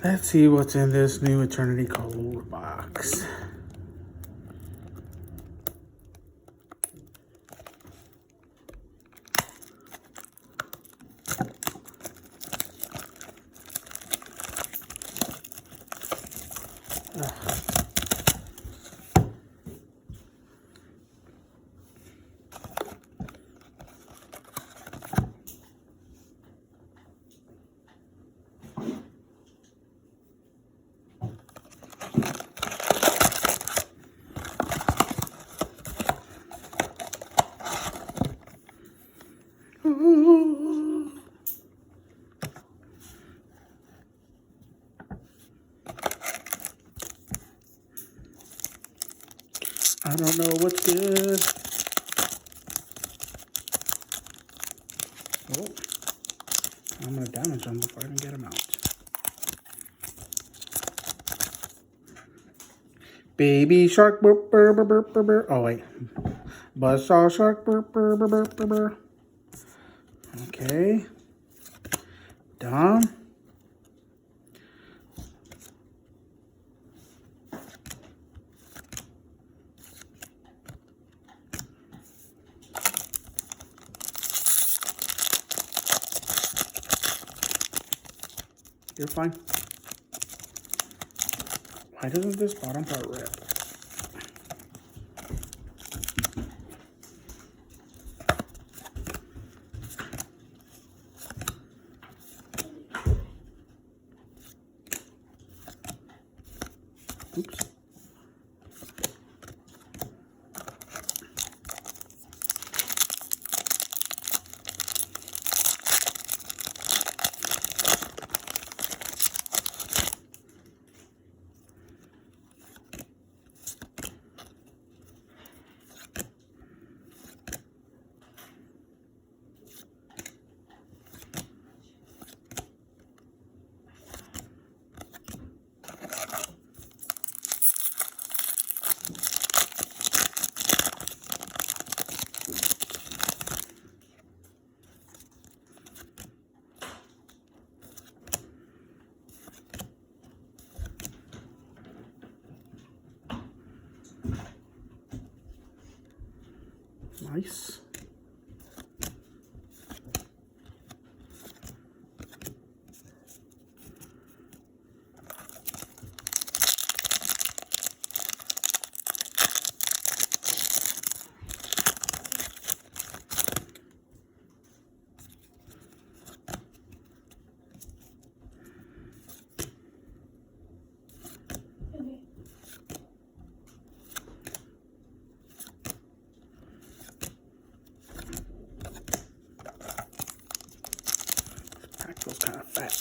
Let's see what's in this new Eternity Cold box. I don't know what's good. Oh, I'm gonna damage them before I can get them out. Baby shark, burr, burr, burr, burr, burr, burr. Oh wait, buzzsaw shark, burr, burr, burr, burr, burr, burr. Okay, done. You're fine. Why doesn't this bottom part rip? Oops. Nice. Pack feels kind of fat.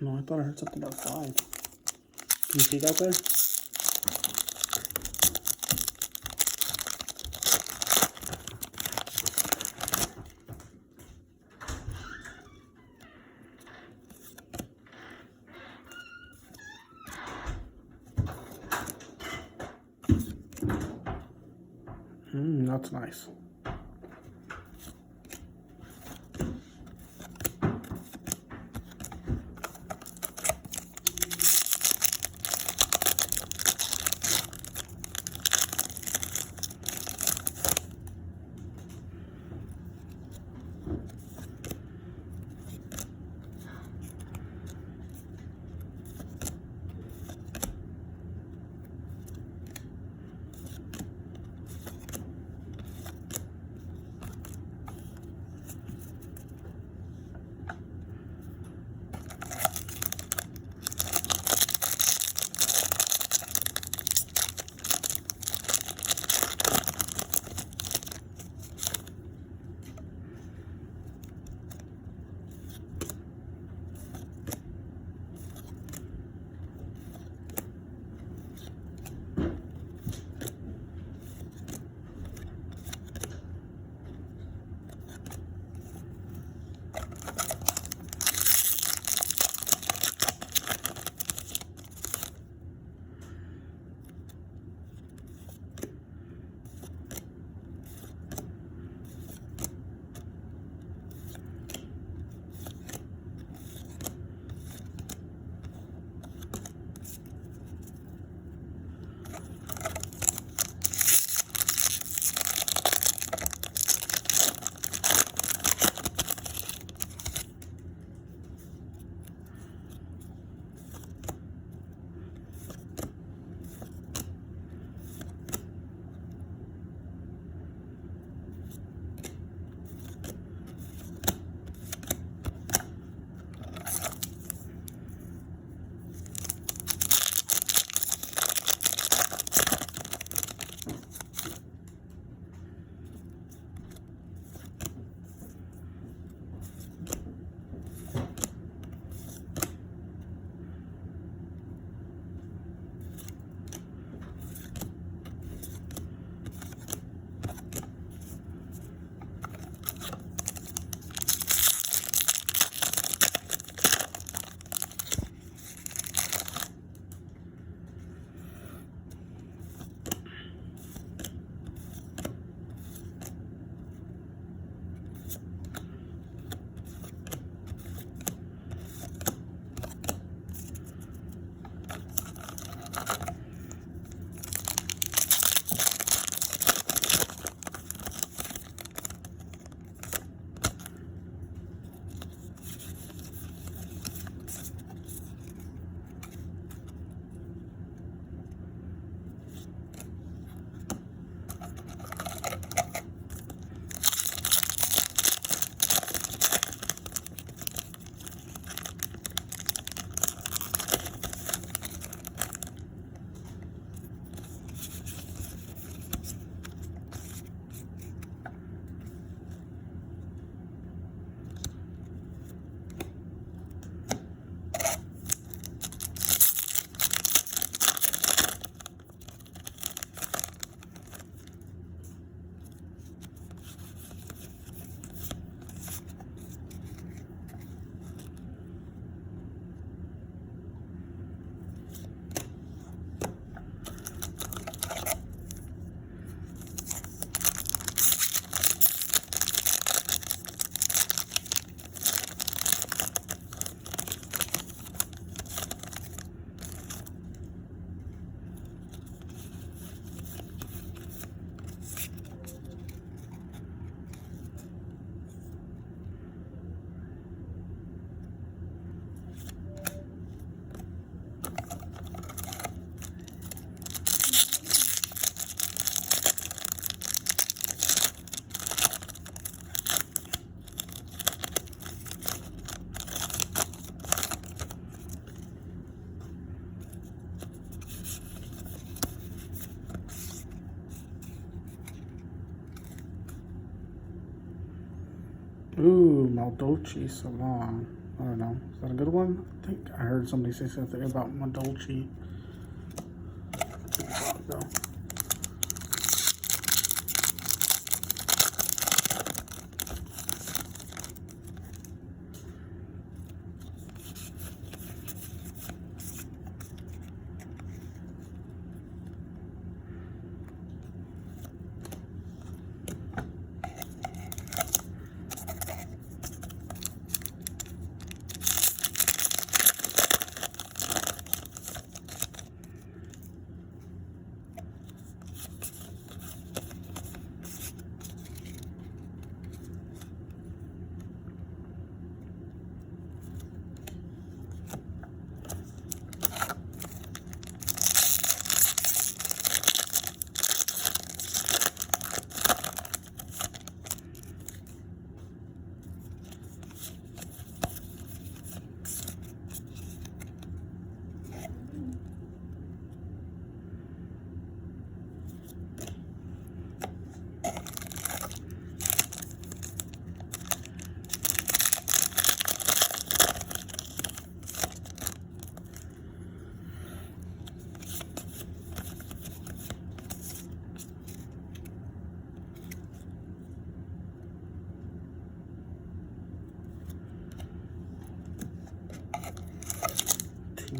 No, I thought I heard something about 5. Can you peek out there? That's nice. Ooh, Maldolce Salon. I don't know. Is that a good one? I think I heard somebody say something about Maldolce. Go.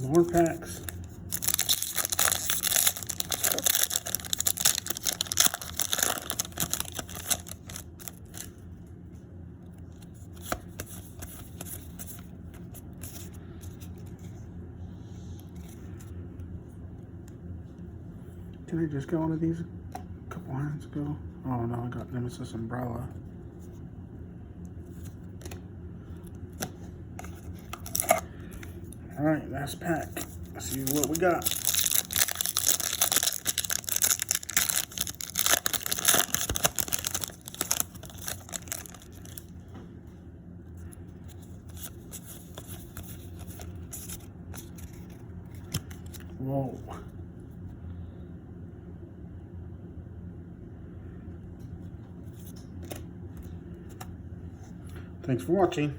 More packs. Can I just get one of these a couple hands ago? Oh no, I got Nemesis Umbrella. Alright, last pack. Let's see what we got. Whoa. Thanks for watching.